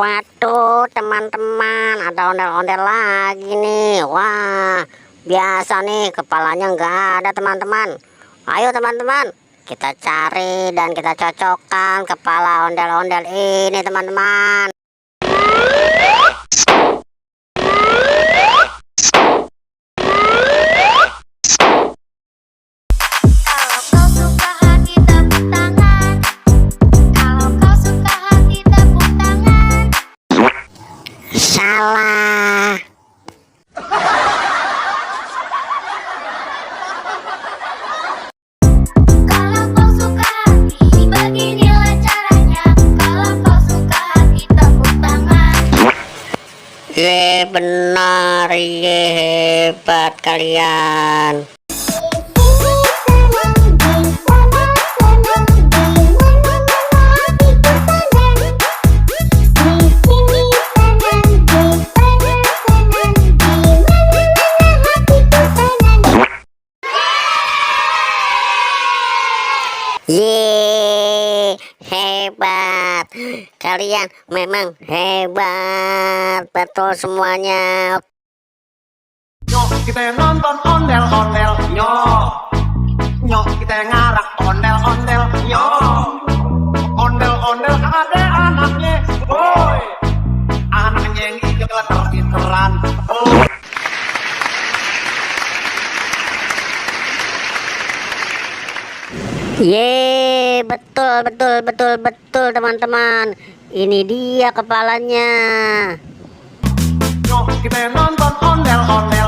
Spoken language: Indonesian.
Waduh teman-teman, ada ondel-ondel lagi nih. Wah, biasa nih kepalanya nggak ada teman-teman. Ayo teman-teman, kita cari dan kita cocokkan kepala ondel-ondel ini teman-teman. Salah. Kalau kau suka hati, beginilah caranya. Kalau kau suka hati, tepuk tangan. Ye benar, ye hebat kalian. Ye hebat, kalian memang hebat, betul semuanya. Nyok kita nonton ondel-ondel, nyok. Nyok kita ngarak ondel-ondel, nyok. Ondel-ondel ada anaknya, boy. Anaknya yang iketer-iketeran, boy. Ye betul teman-teman. Ini dia kepalanya. Nyok kita nonton ondel-ondel,